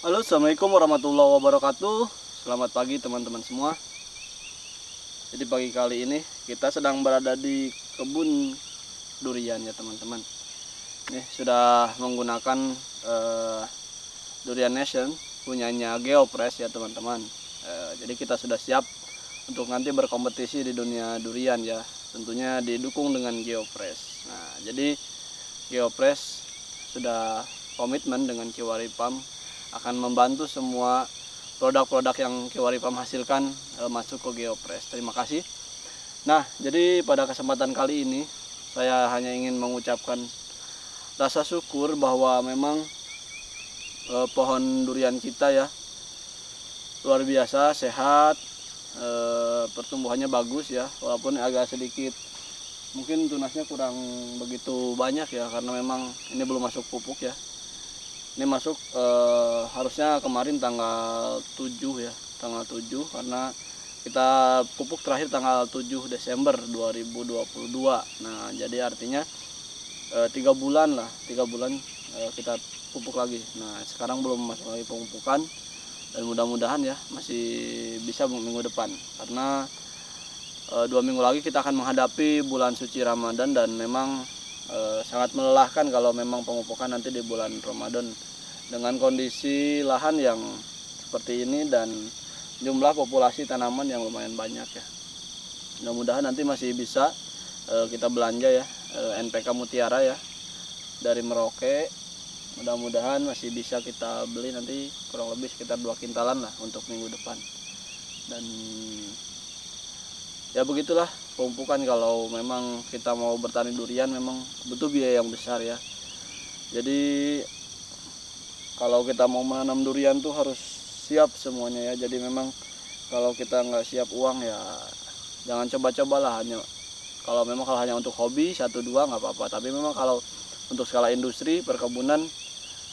Halo, assalamualaikum warahmatullahi wabarakatuh. Selamat pagi teman-teman semua. Jadi pagi kali ini kita sedang berada di kebun durian ya teman-teman. Nih sudah menggunakan Durian Nation punyanya Geopress ya teman-teman. Jadi kita sudah siap untuk nanti berkompetisi di dunia durian ya. Tentunya didukung dengan Geopress. Nah, jadi Geopress sudah komitmen dengan Kiwari Farm akan membantu semua produk-produk yang Kiwari Farm hasilkan masuk ke Geopress. Terima kasih. Nah, jadi pada kesempatan kali ini saya hanya ingin mengucapkan rasa syukur bahwa memang pohon durian kita ya luar biasa sehat, pertumbuhannya bagus ya, walaupun agak sedikit mungkin tunasnya kurang begitu banyak ya, karena memang ini belum masuk pupuk ya. Ini masuk harusnya kemarin tanggal 7 ya, tanggal 7, karena kita pupuk terakhir tanggal 7 Desember 2022. Nah, jadi artinya 3 bulan lah, 3 bulan kita pupuk lagi. Nah, sekarang belum masuk lagi pemupukan, dan mudah-mudahan ya masih bisa minggu depan, karena 2 minggu lagi kita akan menghadapi bulan suci Ramadan, dan memang sangat melelahkan kalau memang pemupukan nanti di bulan Ramadan dengan kondisi lahan yang seperti ini dan jumlah populasi tanaman yang lumayan banyak ya. Mudah-mudahan nanti masih bisa kita belanja ya, NPK Mutiara ya dari Merauke. Mudah-mudahan masih bisa kita beli nanti kurang lebih sekitar 2 kintalan lah untuk minggu depan. Dan ya begitulah pemupukan, kalau memang kita mau bertani durian memang butuh biaya yang besar ya. Jadi kalau kita mau menanam durian tuh harus siap semuanya ya. Jadi memang kalau kita nggak siap uang ya jangan coba-cobalah. Kalau hanya untuk hobi 1-2 nggak apa-apa, tapi memang kalau untuk skala industri perkebunan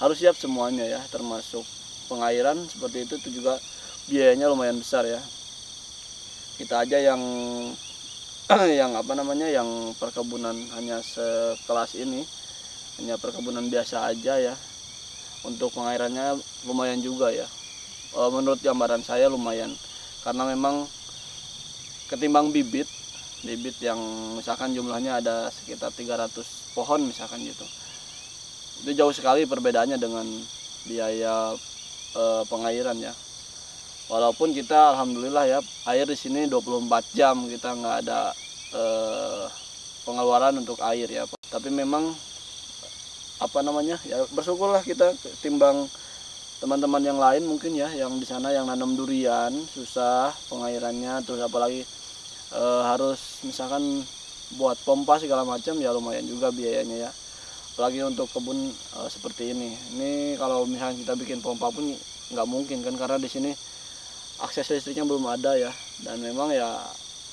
harus siap semuanya ya, termasuk pengairan seperti itu juga biayanya lumayan besar ya. Kita aja yang yang perkebunan hanya sekelas ini, hanya perkebunan biasa aja ya, untuk pengairannya lumayan juga ya. Menurut gambaran saya lumayan, karena memang ketimbang bibit yang misalkan jumlahnya ada sekitar 300 pohon misalkan gitu, itu jauh sekali perbedaannya dengan biaya pengairan ya. Walaupun kita alhamdulillah ya, air di sini 24 jam kita nggak ada pengeluaran untuk air ya. Tapi memang ya bersyukurlah kita timbang teman-teman yang lain mungkin ya, yang di sana yang nanam durian susah pengairannya, terus apalagi harus misalkan buat pompa segala macam ya, lumayan juga biayanya ya. Apalagi untuk kebun seperti ini kalau misalnya kita bikin pompa pun nggak mungkin kan, karena di sini akses listriknya belum ada ya. Dan memang ya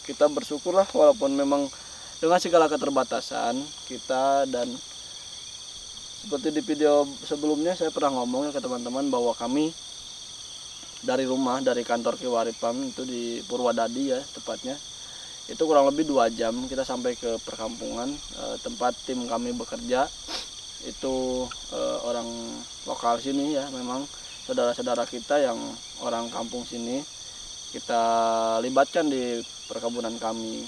kita bersyukurlah walaupun memang dengan segala keterbatasan kita. Dan seperti di video sebelumnya saya pernah ngomongnya ke teman-teman bahwa kami dari rumah, dari kantor Kiwari Farm itu di Purwadadi ya tepatnya, itu kurang lebih 2 jam kita sampai ke perkampungan tempat tim kami bekerja. Itu orang lokal sini ya, memang saudara-saudara kita yang orang kampung sini kita libatkan di perkebunan kami.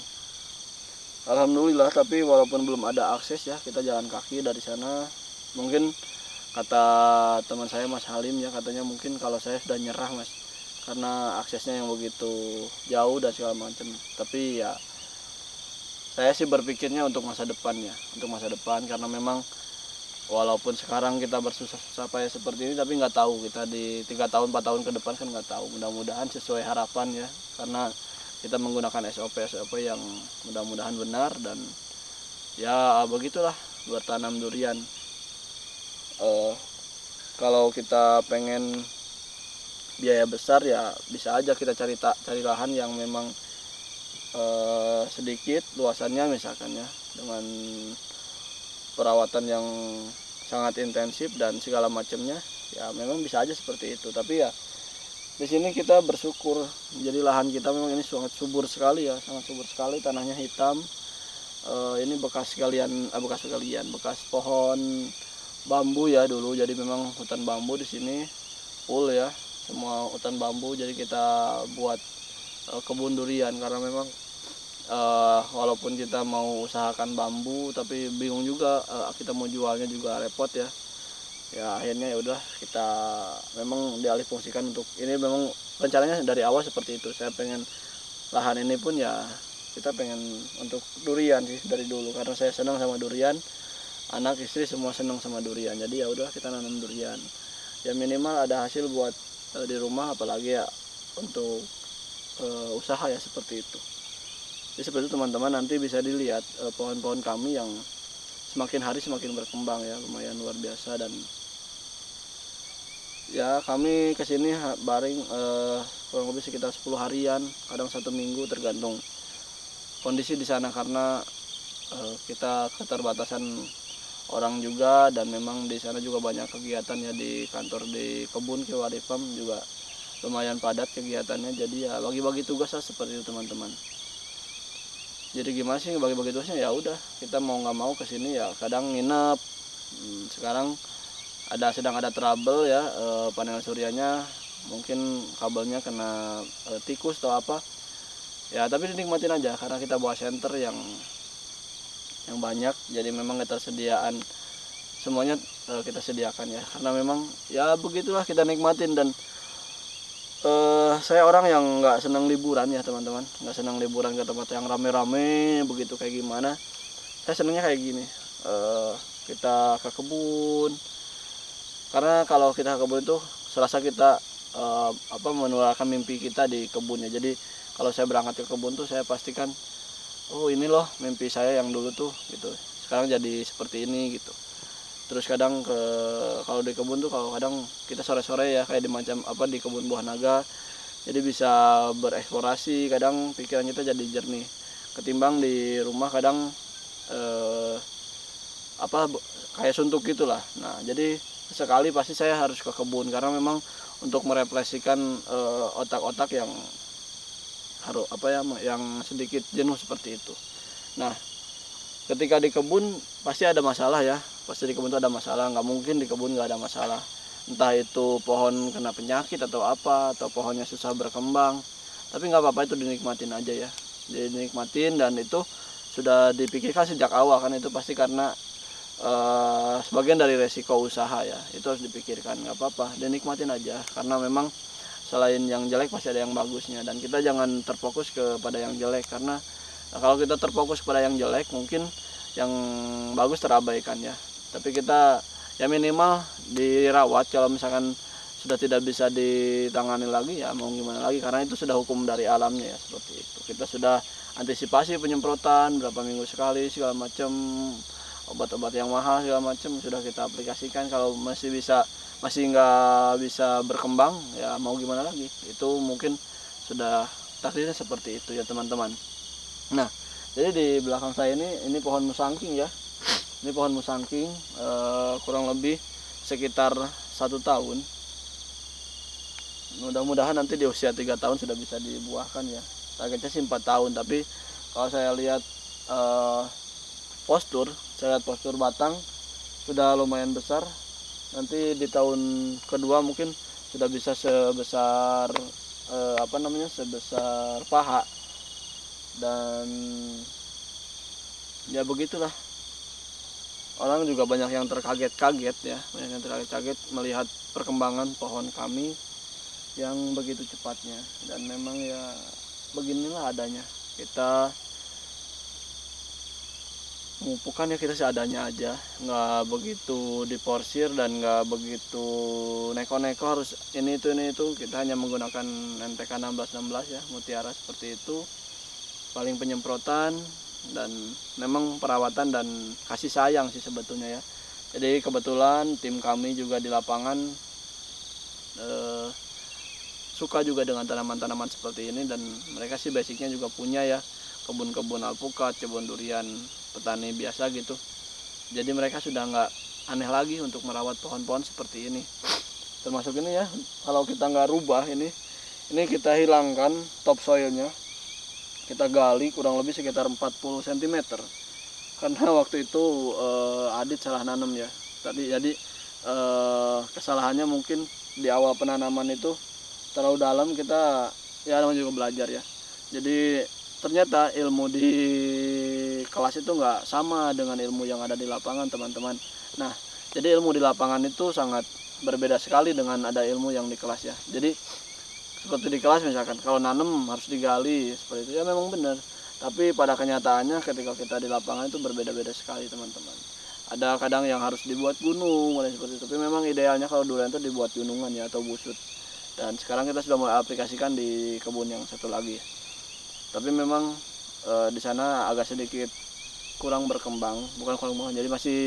Alhamdulillah, tapi walaupun belum ada akses ya, kita jalan kaki dari sana. Mungkin kata teman saya Mas Halim ya, katanya mungkin kalau saya sudah nyerah Mas, karena aksesnya yang begitu jauh dan segala macam. Tapi ya saya sih berpikirnya untuk masa depan ya, untuk masa depan, karena memang walaupun sekarang kita bersusah-susah payah seperti ini, tapi nggak tahu kita di 3 tahun 4 tahun ke depan kan nggak tahu. Mudah-mudahan sesuai harapan ya, karena kita menggunakan SOP yang mudah-mudahan benar. Dan ya begitulah bertanam durian. Kalau kita pengen biaya besar ya bisa aja kita cari lahan yang memang sedikit luasannya misalkan ya, dengan perawatan yang sangat intensif dan segala macamnya ya, memang bisa aja seperti itu. Tapi ya di sini kita bersyukur, jadi lahan kita memang ini sangat subur sekali ya, sangat subur sekali, tanahnya hitam. Ini bekas pohon bambu ya dulu, jadi memang hutan bambu di sini. full ya, semua hutan bambu. Jadi kita buat kebun durian, karena memang walaupun kita mau usahakan bambu tapi bingung juga, kita mau jualnya juga repot ya. Ya akhirnya ya udah kita memang dialih fungsikan untuk ini. Memang rencananya dari awal seperti itu, saya pengen lahan ini pun ya kita pengen untuk durian sih dari dulu, karena saya senang sama durian, anak istri semua senang sama durian. Jadi ya udah kita nanam durian ya, minimal ada hasil buat di rumah, apalagi ya untuk usaha ya, seperti itu. Jadi seperti itu teman-teman, nanti bisa dilihat pohon-pohon kami yang semakin hari semakin berkembang ya, lumayan luar biasa. Dan ya kami kesini baring kurang lebih sekitar 10 harian, kadang 1 minggu, tergantung kondisi di sana, karena kita keterbatasan orang juga, dan memang di sana juga banyak kegiatan ya, di kantor, di kebun Kiwari Farm juga lumayan padat kegiatannya. Jadi ya bagi-bagi tugas lah seperti itu teman-teman. Jadi gimana sih bagi-bagi tugasnya, ya udah kita mau nggak mau kesini ya, kadang nginep. Sekarang sedang ada trouble ya, panel suryanya mungkin kabelnya kena tikus atau apa ya, tapi dinikmatin aja karena kita bawa senter yang banyak. Jadi memang ketersediaan semuanya kita sediakan ya, karena memang ya begitulah kita nikmatin. Dan saya orang yang nggak senang liburan ya teman-teman, nggak senang liburan ke tempat yang rame-rame begitu kayak gimana. Saya senangnya kayak gini, kita ke kebun, karena kalau kita ke kebun itu serasa kita menularkan mimpi kita di kebunnya. Jadi kalau saya berangkat ke kebun tuh saya pastikan, oh ini loh mimpi saya yang dulu tuh gitu, sekarang jadi seperti ini gitu. Terus kadang kalau di kebun tuh, kalau kadang kita sore-sore ya, kayak di kebun buah naga, jadi bisa bereksplorasi, kadang pikiran kita jadi jernih ketimbang di rumah kadang kayak suntuk gitulah. Nah jadi sekali pasti saya harus ke kebun, karena memang untuk merefleksikan otak-otak yang yang sedikit jenuh seperti itu. Nah ketika di kebun pasti ada masalah ya, pasti di kebun itu ada masalah, nggak mungkin di kebun nggak ada masalah. Entah itu pohon kena penyakit atau apa, atau pohonnya susah berkembang, tapi nggak apa-apa, itu dinikmatin aja ya, dinikmatin. Dan itu sudah dipikirkan sejak awal kan, itu pasti karena sebagian dari resiko usaha ya, itu harus dipikirkan. Nggak apa-apa, dinikmatin aja, karena memang selain yang jelek pasti ada yang bagusnya. Dan kita jangan terfokus kepada yang jelek, karena kalau kita terfokus pada yang jelek mungkin yang bagus terabaikan ya. Tapi kita ya minimal dirawat, kalau misalkan sudah tidak bisa ditangani lagi ya mau gimana lagi, karena itu sudah hukum dari alamnya ya, seperti itu. Kita sudah antisipasi penyemprotan berapa minggu sekali segala macam, obat-obat yang mahal segala macam sudah kita aplikasikan. Kalau masih nggak bisa berkembang ya mau gimana lagi, itu mungkin sudah takdirnya seperti itu ya teman-teman. Nah jadi di belakang saya ini pohon musangking ya, ini pohon musangking kurang lebih sekitar 1 tahun. Mudah-mudahan nanti di usia 3 tahun sudah bisa dibuahkan ya, targetnya sih 4 tahun. Tapi kalau saya lihat postur batang sudah lumayan besar. Nanti di tahun kedua mungkin sudah bisa sebesar sebesar paha. Dan ya begitulah, orang juga banyak yang terkaget-kaget ya, melihat perkembangan pohon kami yang begitu cepatnya. Dan memang ya beginilah adanya, kita mengumpulkan ya, kita seadanya aja, nggak begitu diporsir dan nggak begitu neko-neko harus ini itu. Kita hanya menggunakan NPK 1616 ya, mutiara seperti itu. Paling penyemprotan dan memang perawatan dan kasih sayang sih sebetulnya ya. Jadi kebetulan tim kami juga di lapangan suka juga dengan tanaman-tanaman seperti ini, dan mereka sih basicnya juga punya ya kebun-kebun alpukat, kebun durian, petani biasa gitu. Jadi mereka sudah nggak aneh lagi untuk merawat pohon-pohon seperti ini. Termasuk ini ya, kalau kita nggak rubah ini kita hilangkan topsoilnya, kita gali kurang lebih sekitar 40 cm, karena waktu itu Adit salah nanam ya tadi. Jadi kesalahannya mungkin di awal penanaman itu terlalu dalam, kita ya namanya juga belajar ya. Jadi ternyata ilmu di kelas itu nggak sama dengan ilmu yang ada di lapangan, teman-teman. Nah, jadi ilmu di lapangan itu sangat berbeda sekali dengan ada ilmu yang di kelas ya. Jadi seperti di kelas misalkan kalau nanam harus digali seperti itu ya, memang benar. Tapi pada kenyataannya ketika kita di lapangan itu berbeda-beda sekali, teman-teman. Ada kadang yang harus dibuat gunung mulai seperti itu. Tapi memang idealnya kalau durian itu dibuat gunungan ya, atau busut. Dan sekarang kita sudah mulai aplikasikan di kebun yang satu lagi. Tapi memang di sana agak sedikit kurang berkembang, bukan kurang berkembang, jadi masih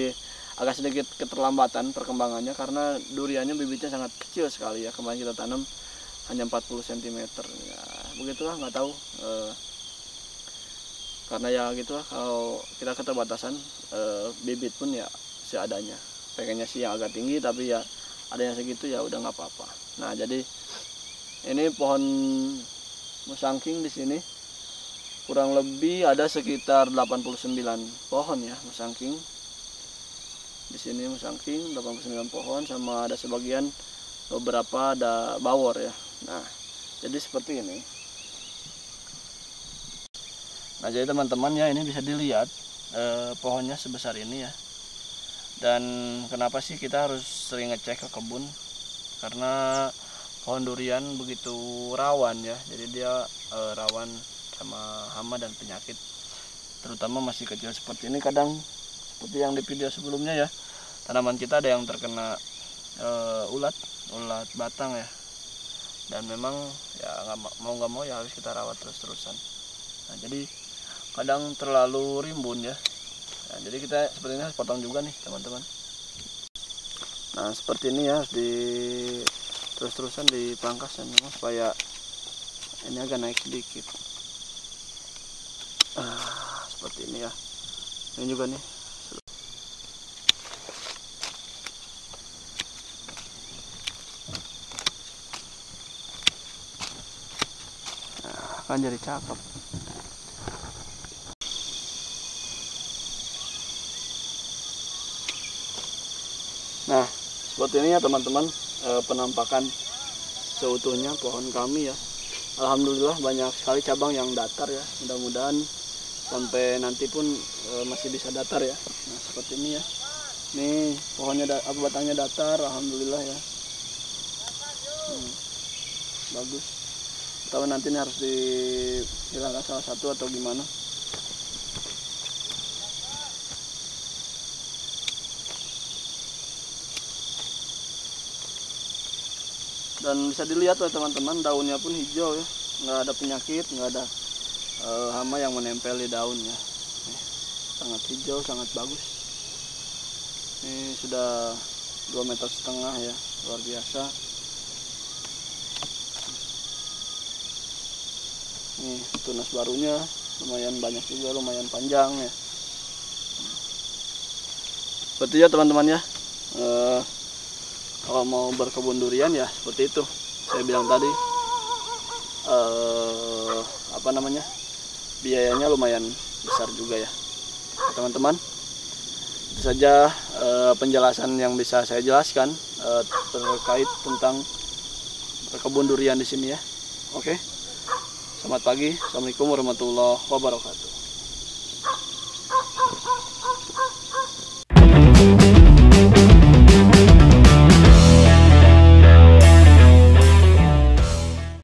agak sedikit keterlambatan perkembangannya karena duriannya bibitnya sangat kecil sekali ya. Kemarin kita tanam hanya 40 cm ya, begitulah, nggak tahu karena ya gitulah, kalau kita keterbatasan bibit pun ya seadanya, pengennya sih yang agak tinggi tapi ya adanya segitu ya udah nggak apa-apa. Nah, jadi ini pohon musangking di sini kurang lebih ada sekitar 89 pohon ya musangking. Di sini musangking 89 pohon, sama ada sebagian beberapa ada bawor ya. Nah, jadi seperti ini. Nah, jadi teman-teman ya, ini bisa dilihat pohonnya sebesar ini ya. Dan kenapa sih kita harus sering ngecek ke kebun? Karena pohon durian begitu rawan ya. Jadi dia rawan sama hama dan penyakit, terutama masih kecil seperti ini. Kadang seperti yang di video sebelumnya ya, tanaman kita ada yang terkena ulat batang ya, dan memang ya nggak mau ya harus kita rawat terus-terusan. Nah, jadi kadang terlalu rimbun ya. Nah, jadi kita seperti ini harus potong juga nih, teman-teman. Nah, seperti ini ya, harus terus-terusan dipangkas ya, memang supaya ini agak naik sedikit. Seperti ini ya. Ini juga nih. Nah, kan jadi cakep. Nah, seperti ini ya teman-teman, penampakan seutuhnya pohon kami ya. Alhamdulillah banyak sekali cabang yang datar ya. Mudah-mudahan sampai nanti pun masih bisa datar ya. Nah, seperti ini ya. Ini pohonnya batangnya datar, alhamdulillah ya. Bagus. Tapi nanti ini harus dihilangkan salah satu atau gimana. Dan bisa dilihat ya teman-teman, daunnya pun hijau ya, nggak ada penyakit, nggak ada hama yang menempel di daunnya. Sangat hijau, sangat bagus. Ini sudah 2,5 meter ya, luar biasa. Nih tunas barunya lumayan banyak juga, lumayan panjang ya. Seperti ya teman-teman ya, kalau mau berkebun durian ya seperti itu. Saya bilang tadi biayanya lumayan besar juga ya, teman-teman. Itu saja penjelasan yang bisa saya jelaskan terkait tentang berkebun durian di sini ya. Oke. Selamat pagi. Assalamualaikum warahmatullahi wabarakatuh.